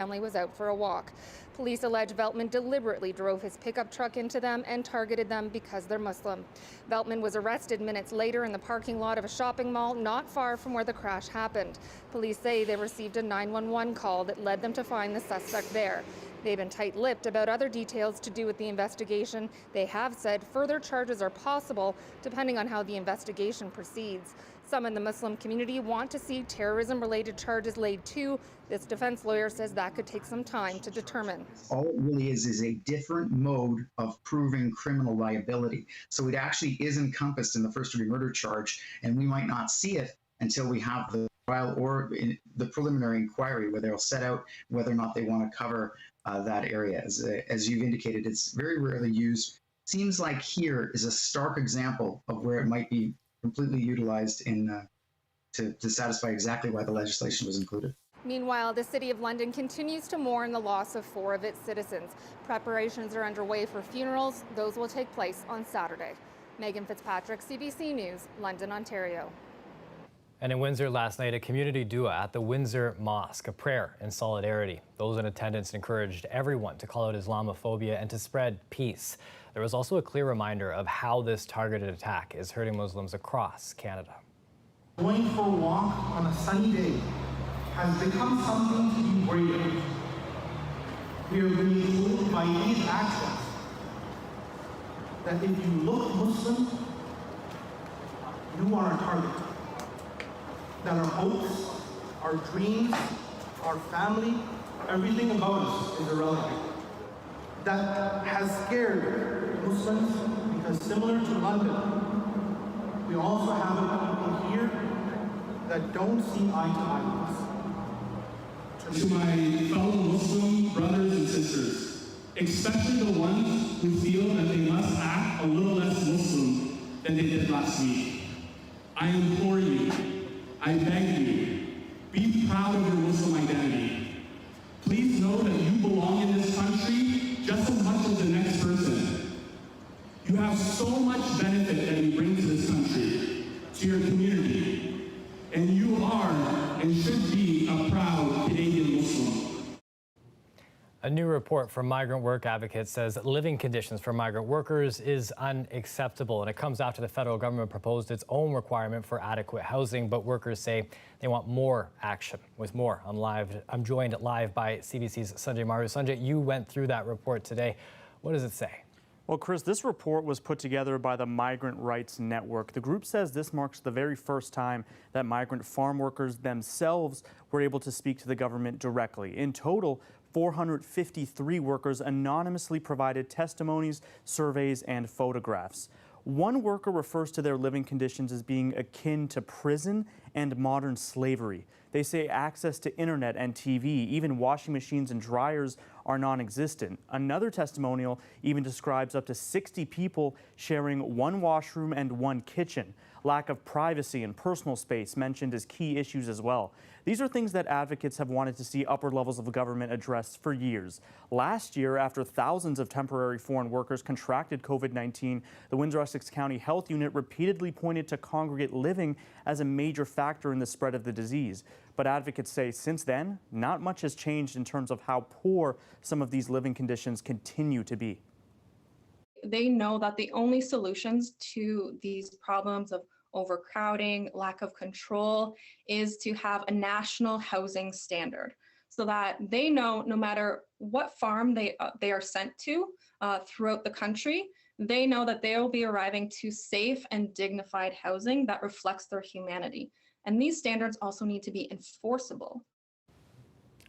family was out for a walk. Police allege Veltman deliberately drove his pickup truck into them and targeted them because they're Muslim. Veltman was arrested minutes later in the parking lot of a shopping mall not far from where the crash happened. Police say they received a 911 call that led them to find the suspect there. They've been tight-lipped about other details to do with the investigation. They have said further charges are possible depending on how the investigation proceeds. Some in the Muslim community want to see terrorism-related charges laid too. This defense lawyer says that could take some time to determine. All it really is a different mode of proving criminal liability. So it actually is encompassed in the first-degree murder charge, and we might not see it until we have the trial or in the preliminary inquiry where they'll set out whether or not they want to cover that area. As you've indicated, it's very rarely used. Seems like here is a stark example of where it might be completely utilized to satisfy exactly why the legislation was included. Meanwhile, the City of London continues to mourn the loss of 4 of its citizens. Preparations are underway for funerals. Those will take place on Saturday. Megan Fitzpatrick, CBC News, London, Ontario. And in Windsor last night, a community dua at the Windsor Mosque, a prayer in solidarity. Those in attendance encouraged everyone to call out Islamophobia and to spread peace. There was also a clear reminder of how this targeted attack is hurting Muslims across Canada. Going for a walk on a sunny day has become something to be worried about. We are being told by these actions that if you look Muslim, you are a target. That our hopes, our dreams, our family, everything about us is irrelevant. That has scared Muslims because similar to London, we also have people here that don't see eye to eye with us. To my fellow Muslim brothers and sisters, especially the ones who feel that they must act a little less Muslim than they did last week, I implore you, I beg you, be proud of your Muslim identity. Please know that you belong in this country just as much as the next person. You have so much benefit that you bring to this country, to your community, and you are and should be a proud Canadian Muslim. A new report from migrant work advocates says living conditions for migrant workers is unacceptable, and it comes after the federal government proposed its own requirement for adequate housing, but workers say they want more action. With more on Live, I'm joined live by CBC's Sanjay Maru. Sanjay, you went through that report today. What does it say? Well, Chris, this report was put together by the Migrant Rights Network. The group says this marks the very first time that migrant farm workers themselves were able to speak to the government directly. In total, 453 workers anonymously provided testimonies, surveys, and photographs. One worker refers to their living conditions as being akin to prison and modern slavery. They say access to internet and TV, even washing machines and dryers, are non-existent. Another testimonial even describes up to 60 people sharing one washroom and one kitchen. Lack of privacy and personal space mentioned as key issues as well. These are things that advocates have wanted to see upper levels of government address for years. Last year, after thousands of temporary foreign workers contracted COVID-19, the Windsor-Essex County Health Unit repeatedly pointed to congregate living as a major factor in the spread of the disease. But advocates say since then, not much has changed in terms of how poor some of these living conditions continue to be. They know that the only solutions to these problems of overcrowding, lack of control, is to have a national housing standard so that they know no matter what farm they are sent to throughout the country, they know that they will be arriving to safe and dignified housing that reflects their humanity. And these standards also need to be enforceable.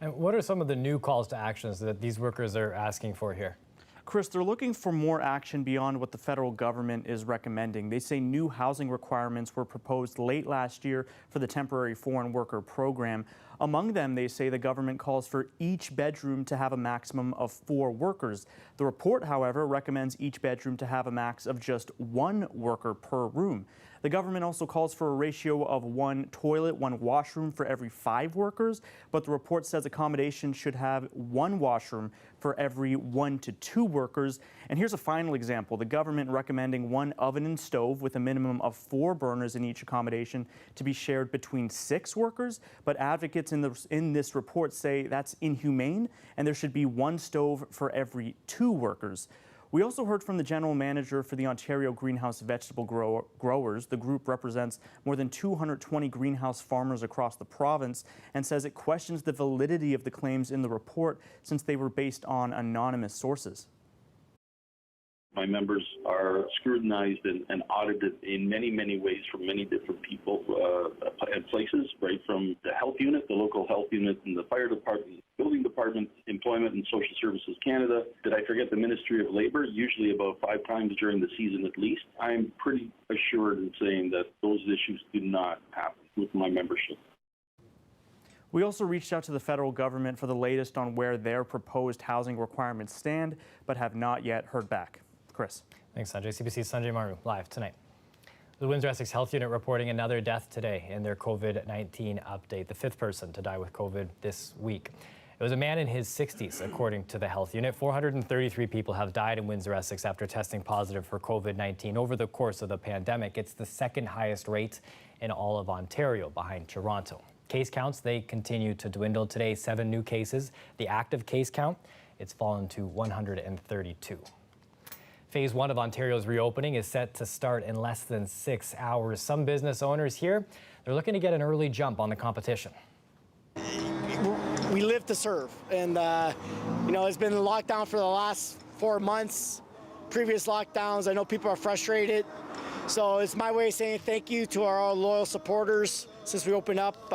And what are some of the new calls to actions that these workers are asking for here? Chris, they're looking for more action beyond what the federal government is recommending. They say new housing requirements were proposed late last year for the temporary foreign worker program. Among them, they say the government calls for each bedroom to have a maximum of 4 workers. The report, however, recommends each bedroom to have a max of just 1 worker per room. The government also calls for a ratio of 1 toilet, 1 washroom for every 5 workers, but the report says accommodation should have 1 washroom for every 1 to 2 workers. And here's a final example. The government recommending 1 oven and stove with a minimum of 4 burners in each accommodation to be shared between 6 workers, but advocates experts in this report say that's inhumane and there should be one stove for every 2 workers. We also heard from the general manager for the Ontario Greenhouse Vegetable Growers. The group represents more than 220 greenhouse farmers across the province and says it questions the validity of the claims in the report since they were based on anonymous sources. My members are scrutinized and audited in many, many ways from many different people and places, right from the health unit, the local health unit, and the fire department, building department, Employment and Social Services Canada. Did I forget the Ministry of Labour? Usually about 5 times during the season at least. I'm pretty assured in saying that those issues do not happen with my membership. We also reached out to the federal government for the latest on where their proposed housing requirements stand, but have not yet heard back. Chris. Thanks, Sanjay. CBC's Sanjay Maru, live tonight. The Windsor Essex Health Unit reporting another death today in their COVID-19 update, the 5th person to die with COVID this week. It was a man in his 60s, according to the health unit. 433 people have died in Windsor Essex after testing positive for COVID-19 over the course of the pandemic. It's the 2nd highest rate in all of Ontario, behind Toronto. Case counts, they continue to dwindle. Today, 7 new cases. The active case count, it's fallen to 132. Phase 1 of Ontario's reopening is set to start in less than 6 hours. Some business owners here, they're looking to get an early jump on the competition. We live to serve, and it's been locked down for the last 4 months. Previous lockdowns, I know people are frustrated. So it's my way of saying thank you to our loyal supporters since we opened up.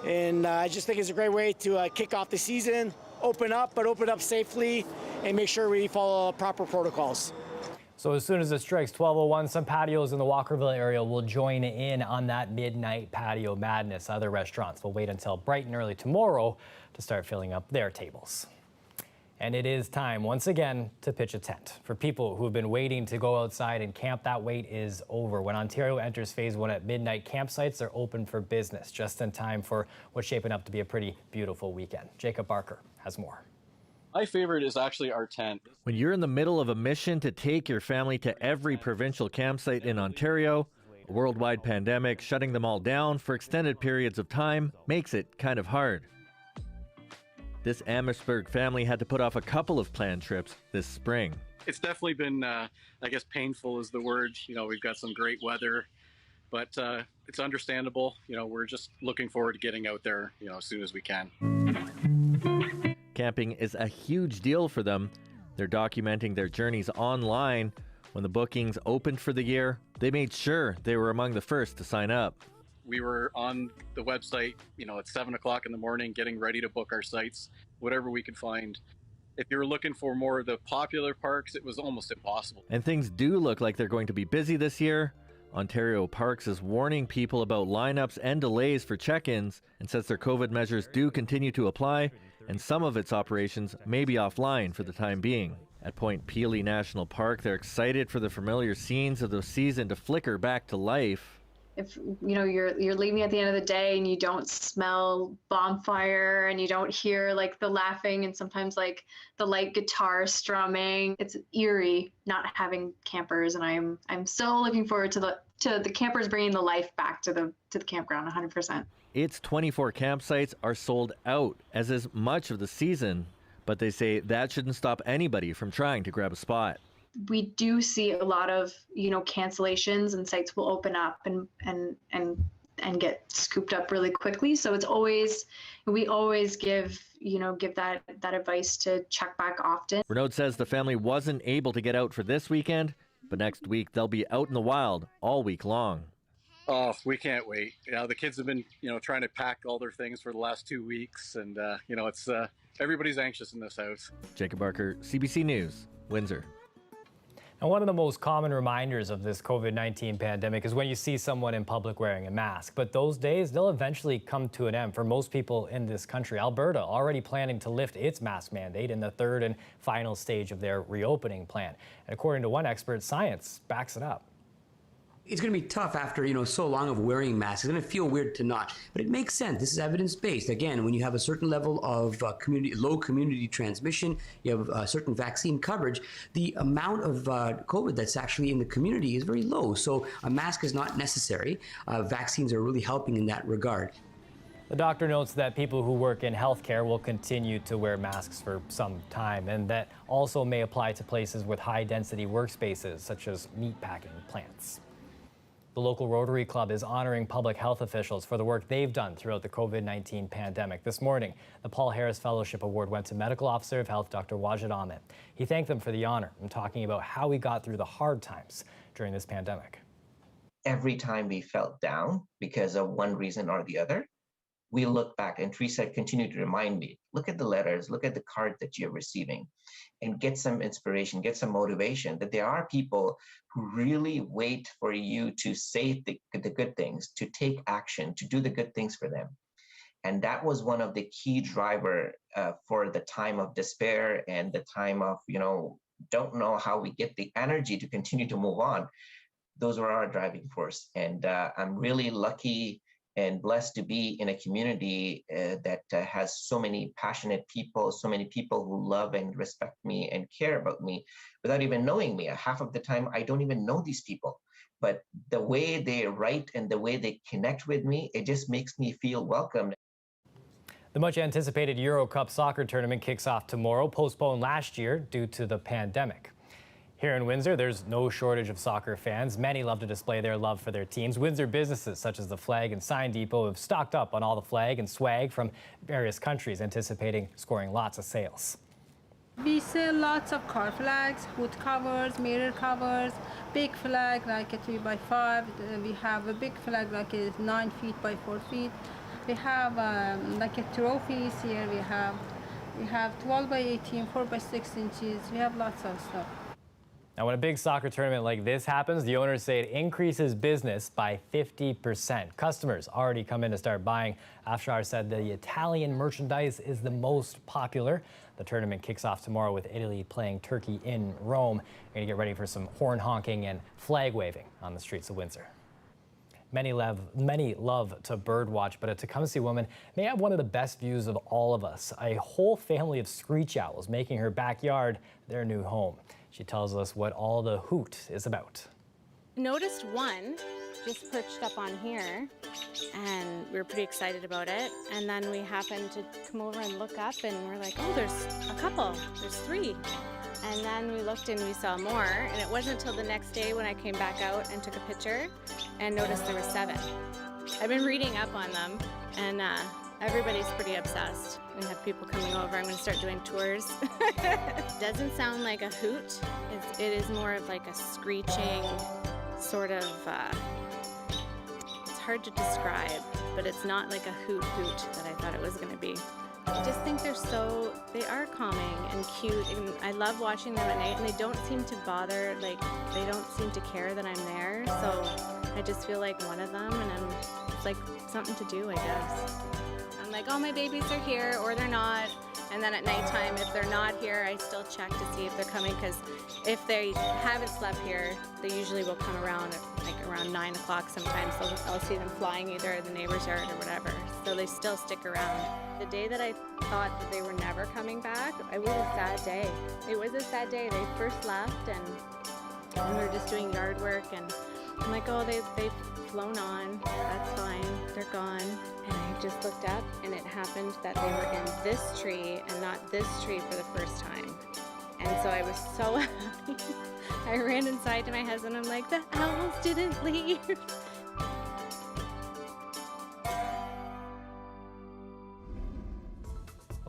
And I just think it's a great way to kick off the season, open up safely, and make sure we follow proper protocols. So as soon as it strikes 12:01, some patios in the Walkerville area will join in on that midnight patio madness. Other restaurants will wait until bright and early tomorrow to start filling up their tables. And it is time, once again, to pitch a tent. For people who have been waiting to go outside and camp, that wait is over. When Ontario enters Phase 1 at midnight, campsites are open for business, just in time for what's shaping up to be a pretty beautiful weekend. Jacob Barker has more. My favorite is actually our tent. When you're in the middle of a mission to take your family to every provincial campsite in Ontario, a worldwide pandemic shutting them all down for extended periods of time makes it kind of hard. This Amherstburg family had to put off a couple of planned trips this spring. It's definitely been, painful is the word. We've got some great weather, but it's understandable. We're just looking forward to getting out there, as soon as we can. Camping is a huge deal for them. They're documenting their journeys online. When the bookings opened for the year, they made sure they were among the first to sign up. We were on the website, at 7 o'clock in the morning, getting ready to book our sites, whatever we could find. If you were looking for more of the popular parks, it was almost impossible. And things do look like they're going to be busy this year. Ontario Parks is warning people about lineups and delays for check-ins and says their COVID measures do continue to apply, and some of its operations may be offline for the time being. At Point Pelee National Park, they're excited for the familiar scenes of the season to flicker back to life. If you're leaving at the end of the day and you don't smell bonfire and you don't hear like the laughing and sometimes like the light guitar strumming, it's eerie not having campers, and I'm so looking forward to the campers bringing the life back to the campground 100%. Its 24 campsites are sold out, as is much of the season, but they say that shouldn't stop anybody from trying to grab a spot. We do see a lot of, cancellations, and sites will open up and get scooped up really quickly. So we always give that advice to check back often. Renaud says the family wasn't able to get out for this weekend, but next week they'll be out in the wild all week long. Oh, we can't wait. The kids have been, trying to pack all their things for the last 2 weeks, and it's everybody's anxious in this house. Jacob Barker, CBC News, Windsor. And one of the most common reminders of this COVID-19 pandemic is when you see someone in public wearing a mask. But those days, they'll eventually come to an end for most people in this country. Alberta already planning to lift its mask mandate in the 3rd and final stage of their reopening plan. And according to one expert, science backs it up. It's going to be tough after, so long of wearing masks. It's going to feel weird to not, but it makes sense. This is evidence-based. Again, when you have a certain level of low community transmission, you have a certain vaccine coverage, the amount of COVID that's actually in the community is very low. So a mask is not necessary. Vaccines are really helping in that regard. The doctor notes that people who work in healthcare will continue to wear masks for some time, and that also may apply to places with high-density workspaces, such as meatpacking plants. The local Rotary Club is honoring public health officials for the work they've done throughout the COVID-19 pandemic. This morning, the Paul Harris Fellowship Award went to Medical Officer of Health Dr. Wajid Ahmed. He thanked them for the honor and talking about how we got through the hard times during this pandemic. Every time we felt down because of one reason or the other, we look back, and Teresa continued to remind me, look at the letters, look at the card that you're receiving, and get some inspiration, get some motivation that there are people who really wait for you to say the good things, to take action, to do the good things for them. And that was one of the key driver for the time of despair and the time of, don't know how we get the energy to continue to move on. Those were our driving force. And I'm really lucky and blessed to be in a community that has so many passionate people, so many people who love and respect me and care about me without even knowing me. Half of the time, I don't even know these people. But the way they write and the way they connect with me, it just makes me feel welcomed. The much anticipated Euro Cup soccer tournament kicks off tomorrow, postponed last year due to the pandemic. Here in Windsor, there's no shortage of soccer fans. Many love to display their love for their teams. Windsor businesses such as the Flag and Sign Depot have stocked up on all the flag and swag from various countries, anticipating scoring lots of sales. We sell lots of car flags, hood covers, mirror covers, big flag like a 3x5. We have a big flag like a 9 feet by 4 feet. We have like a trophies here. We have 12 by 18, 4 by 6 inches. We have lots of stuff. Now, when a big soccer tournament like this happens, the owners say it increases business by 50%. Customers already come in to start buying. Afshar said the Italian merchandise is the most popular. The tournament kicks off tomorrow with Italy playing Turkey in Rome. We're going to get ready for some horn honking and flag waving on the streets of Windsor. Many love to birdwatch, but a Tecumseh woman may have one of the best views of all of us. A whole family of screech owls making her backyard their new home. She tells us what all the hoot is about. Noticed one just perched up on here, and we were pretty excited about it. And then we happened to come over and look up, and we're like, oh, there's a couple, there's 3. And then we looked and we saw more, and it wasn't until the next day when I came back out and took a picture and noticed there were 7. I've been reading up on them, and everybody's pretty obsessed. We have people coming over. I'm going to start doing tours. Doesn't sound like a hoot. It is more of like a screeching sort of, it's hard to describe, but it's not like a hoot that I thought it was going to be. I just think they are calming and cute, and I love watching them at night, and they don't seem to bother, like, they don't seem to care that I'm there, so I just feel like one of them, and it's like something to do, I guess. I'm like, oh, my babies are here, or they're not, and then at nighttime, if they're not here, I still check to see if they're coming, because if they haven't slept here, they usually will come around at around 9 o'clock sometimes, so I'll see them flying either at the neighbor's yard or whatever, so they still stick around. The day that I thought that they were never coming back, it was a sad day. It was a sad day. They first left, and we were just doing yard work, and I'm like, oh, they've flown on. That's fine. They're gone. And I just looked up, and it happened that they were in this tree and not this tree for the first time. And so I was so happy. I ran inside to my husband. I'm like, the owls didn't leave.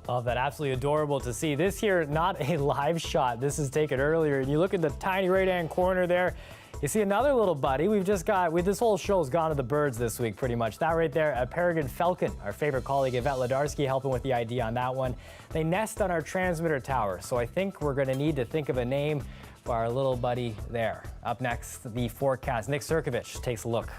Love that. Absolutely adorable to see. This here, not a live shot. This is taken earlier. And you look at the tiny right-hand corner there, you see another little buddy. This whole show's gone to the birds this week, pretty much. That right there, a peregrine falcon. Our favorite colleague, Yvette Ledarski, helping with the idea on that one. They nest on our transmitter tower, so I think we're going to need to think of a name for our little buddy there. Up next, the forecast. Nick Sirkovich takes a look.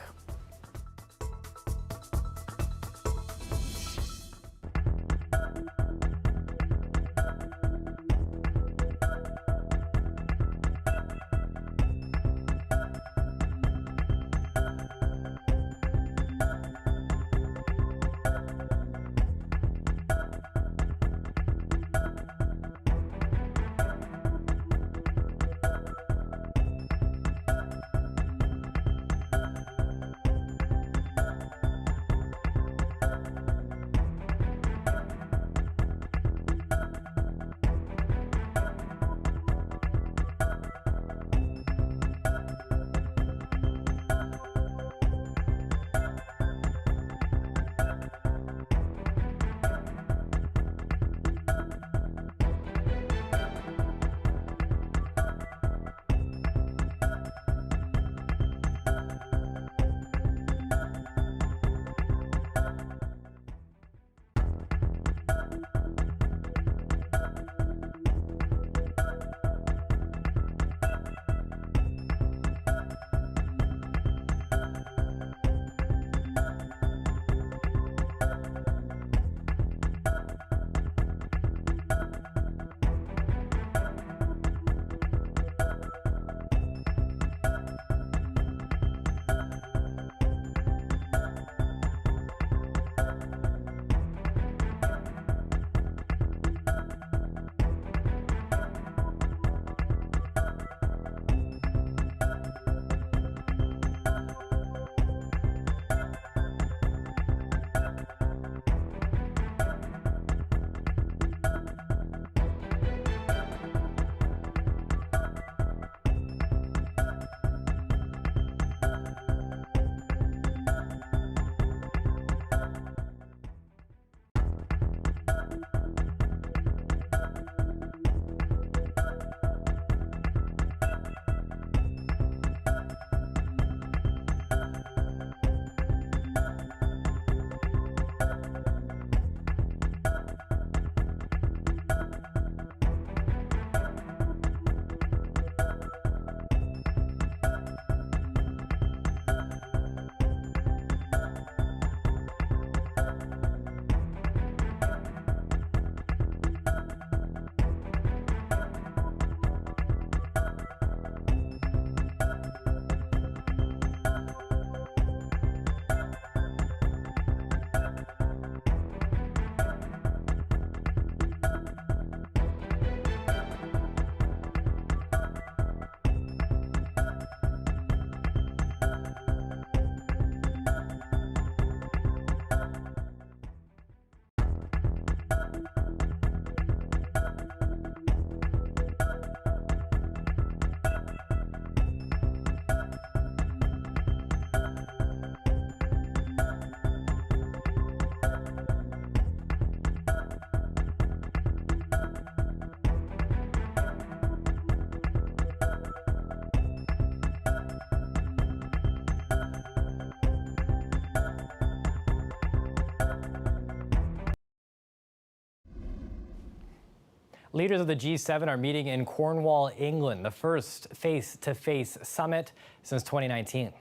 Leaders of the G7 are meeting in Cornwall, England, the first face-to-face summit since 2019.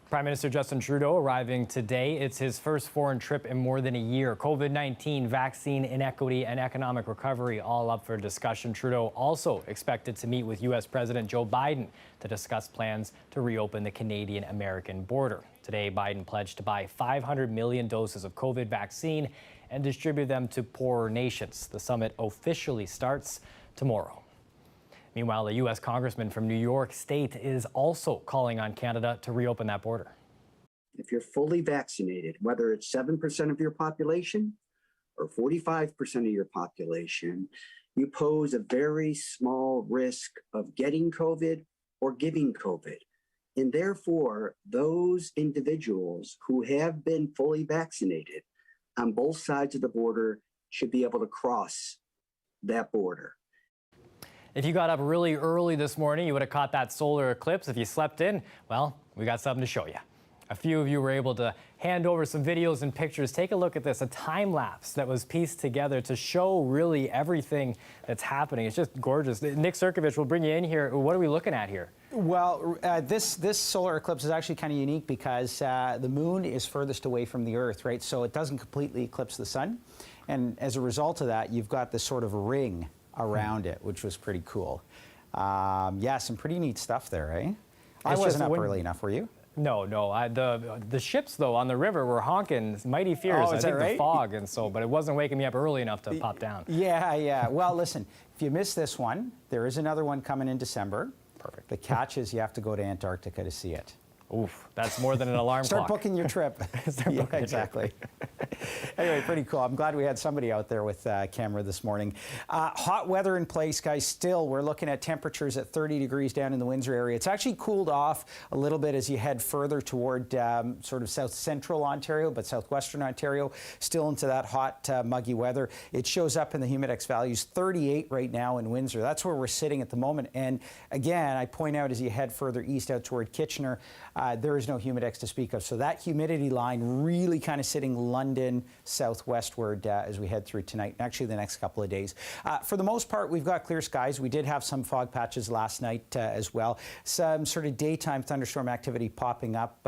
Prime Minister Justin Trudeau arriving today. It's his first foreign trip in more than a year. COVID-19, vaccine inequity, and economic recovery all up for discussion. Trudeau also expected to meet with U.S. President Joe Biden to discuss plans to reopen the Canadian-American border. Today, Biden pledged to buy 500 million doses of COVID vaccine and distribute them to poorer nations. The summit officially starts tomorrow. Meanwhile, a U.S. congressman from New York State is also calling on Canada to reopen that border. If you're fully vaccinated, whether it's 7% of your population or 45% of your population, you pose a very small risk of getting COVID or giving COVID. And therefore, those individuals who have been fully vaccinated on both sides of the border should be able to cross that border. If you got up really early this morning, you would have caught that solar eclipse. If you slept in, well, we got something to show you. A few of you were able to hand over some videos and pictures. Take a look at this, a time lapse that was pieced together to show really everything that's happening. It's just gorgeous. Nick Sirkovich will bring you in here. What are we looking at here? Well, this solar eclipse is actually kind of unique because the moon is furthest away from the Earth, right? So it doesn't completely eclipse the sun. And as a result of that, you've got this sort of ring around it, which was pretty cool. Yeah, some pretty neat stuff there, eh? I wasn't up early enough, were you? No. The ships, though, on the river were honking mighty fierce. Oh, is that right? The fog, and so, but it wasn't waking me up early enough to pop down. Yeah. Well, listen, if you miss this one, there is another one coming in December. Perfect. The catch is you have to go to Antarctica to see it. Oof, that's more than an alarm Start clock. booking your trip. Yeah, exactly. Anyway, pretty cool. I'm glad we had somebody out there with camera this morning. Hot weather in place, guys. Still, we're looking at temperatures at 30 degrees down in the Windsor area. It's actually cooled off a little bit as you head further toward sort of south central Ontario, but southwestern Ontario, still into that hot, muggy weather. It shows up in the humidex values, 38 right now in Windsor. That's where we're sitting at the moment. And again, I point out as you head further east out toward Kitchener, there is no humidex to speak of. So that humidity line really kind of sitting London southwestward as we head through tonight and actually the next couple of days. For the most part, we've got clear skies. We did have some fog patches last night as well. Some sort of daytime thunderstorm activity popping up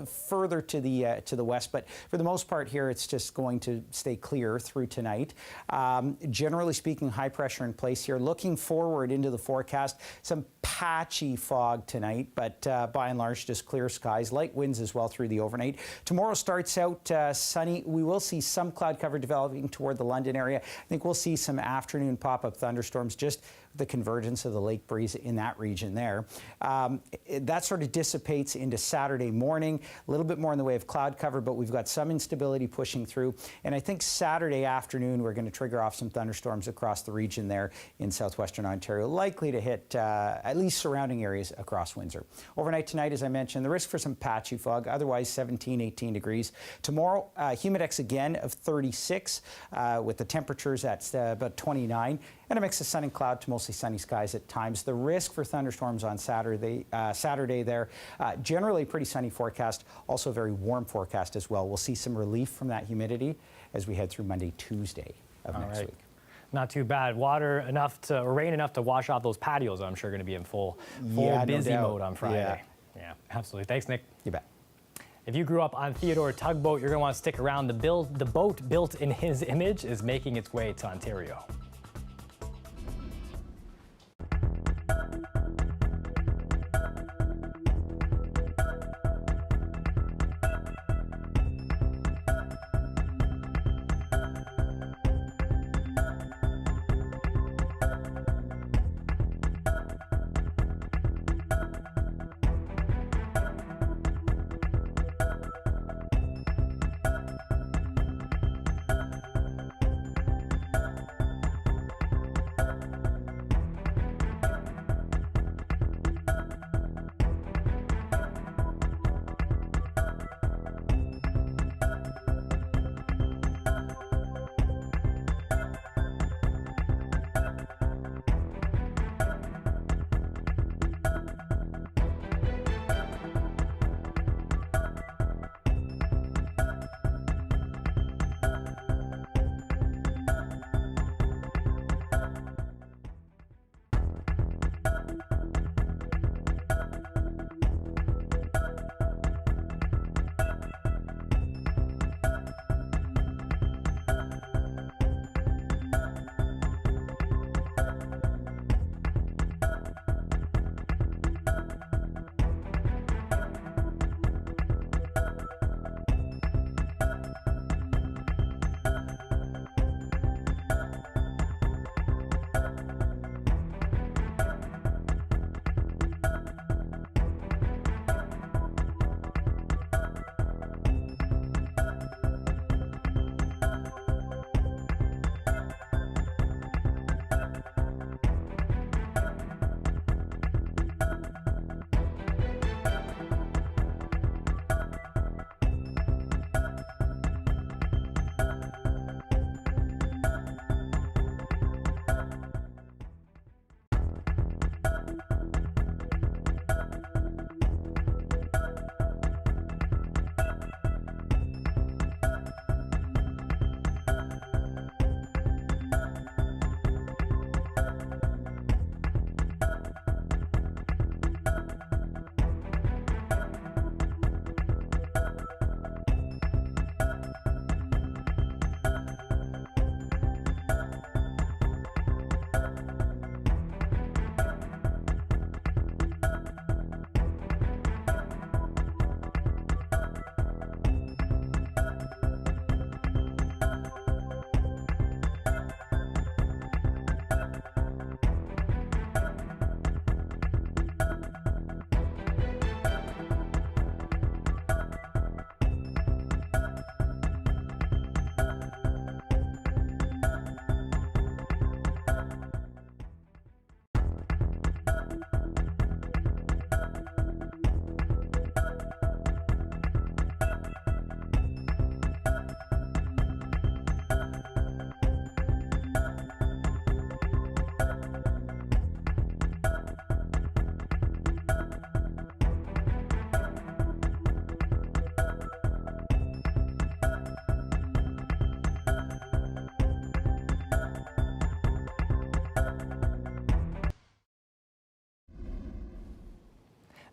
further to the west. But for the most part here, it's just going to stay clear through tonight. Generally speaking, high pressure in place here. Looking forward into the forecast, some patchy fog tonight, but by and large, just clear skies, light winds as well through the overnight. Tomorrow starts out sunny. We will see some cloud cover developing toward the London area. I think we'll see some afternoon pop-up thunderstorms, just the convergence of the lake breeze in that region there. That sort of dissipates into Saturday morning, a little bit more in the way of cloud cover, but we've got some instability pushing through. And I think Saturday afternoon, we're going to trigger off some thunderstorms across the region there in southwestern Ontario, likely to hit at least surrounding areas across Windsor. Overnight tonight, as I mentioned, the risk for some patchy fog, otherwise 17, 18 degrees. Tomorrow, humidex again of 36 with the temperatures at about 29. And a mix of sun and cloud to mostly sunny skies at times. The risk for thunderstorms on Saturday there. Generally pretty sunny forecast, also a very warm forecast as well. We'll see some relief from that humidity as we head through Monday, Tuesday of next week. Not too bad. Rain enough to wash off those patios. I'm sure going to be in full busy mode on Friday. Yeah, absolutely. Thanks, Nick. You bet. If you grew up on Theodore Tugboat, you're going to want to stick around. The boat built in his image is making its way to Ontario.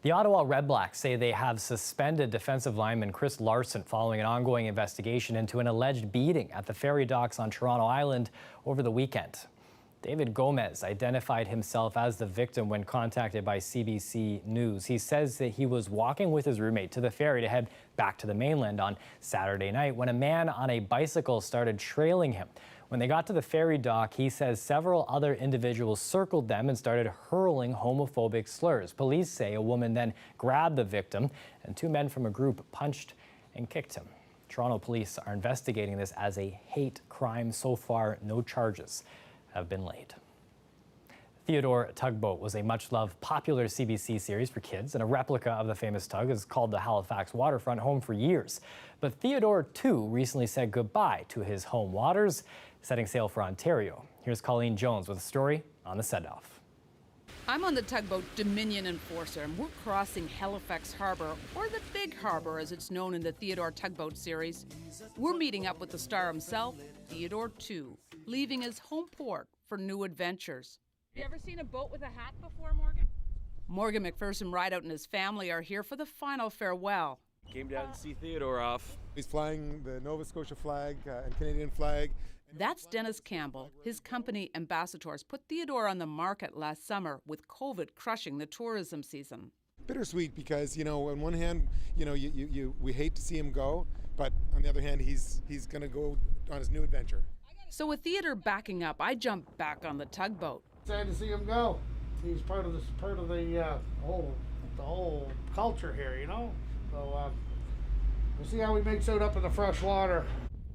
The Ottawa Redblacks say they have suspended defensive lineman Chris Larson following an ongoing investigation into an alleged beating at the ferry docks on Toronto Island over the weekend. David Gomez identified himself as the victim when contacted by CBC News. He says that he was walking with his roommate to the ferry to head back to the mainland on Saturday night when a man on a bicycle started trailing him. When they got to the ferry dock, he says several other individuals circled them and started hurling homophobic slurs. Police say a woman then grabbed the victim and two men from a group punched and kicked him. Toronto police are investigating this as a hate crime. So far, no charges have been laid. Theodore Tugboat was a much-loved, popular CBC series for kids, and a replica of the famous tug is called the Halifax waterfront home for years. But Theodore, too, recently said goodbye to his home waters, setting sail for Ontario. Here's Colleen Jones with a story on the send-off. I'm on the tugboat Dominion Enforcer, and we're crossing Halifax Harbour, or the Big Harbour as it's known in the Theodore Tugboat series. We're meeting up with the star himself, Theodore too, leaving his home port for new adventures. You ever seen a boat with a hat before, Morgan? Morgan McPherson Rideout and his family are here for the final farewell. Came down to see Theodore off. He's flying the Nova Scotia flag and Canadian flag. That's Dennis Campbell. His company, Ambassadors, put Theodore on the market last summer with COVID crushing the tourism season. Bittersweet because, you know, on one hand, you know, we hate to see him go, but on the other hand, he's going to go on his new adventure. So with Theodore backing up, I jump back on the tugboat. Sad to see him go. He's part of the whole culture here, you know. So we'll see how he makes out up in the fresh water.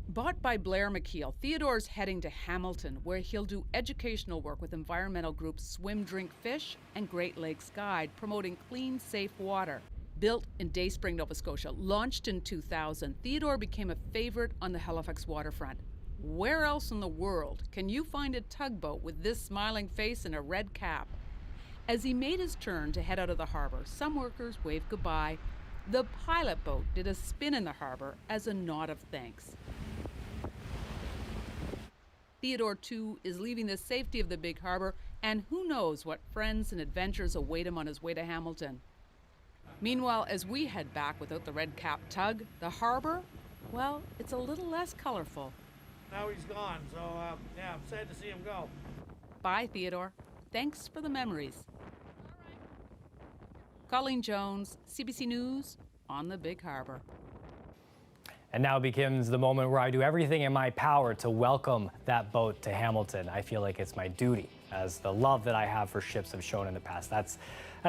Bought by Blair McKeel, Theodore's heading to Hamilton, where he'll do educational work with environmental groups Swim, Drink, Fish and Great Lakes Guide, promoting clean, safe water. Built in Dayspring, Nova Scotia, launched in 2000, Theodore became a favorite on the Halifax waterfront. Where else in the world can you find a tugboat with this smiling face and a red cap? As he made his turn to head out of the harbor, some workers waved goodbye. The pilot boat did a spin in the harbor as a nod of thanks. Theodore, too, is leaving the safety of the Big Harbour, and who knows what friends and adventures await him on his way to Hamilton. Meanwhile, as we head back without the red cap tug, the harbour, well, it's a little less colorful. Now he's gone, so yeah, I'm sad to see him go. Bye, Theodore. Thanks for the memories. Colleen Jones, CBC News, on the Big Harbour. And now begins the moment where I do everything in my power to welcome that boat to Hamilton. I feel like it's my duty, as the love that I have for ships have shown in the past. That's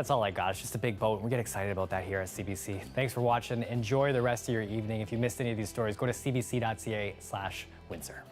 all I got. It's just a big boat, and we get excited about that here at CBC. Thanks for watching. Enjoy the rest of your evening. If you missed any of these stories, go to cbc.ca/Windsor.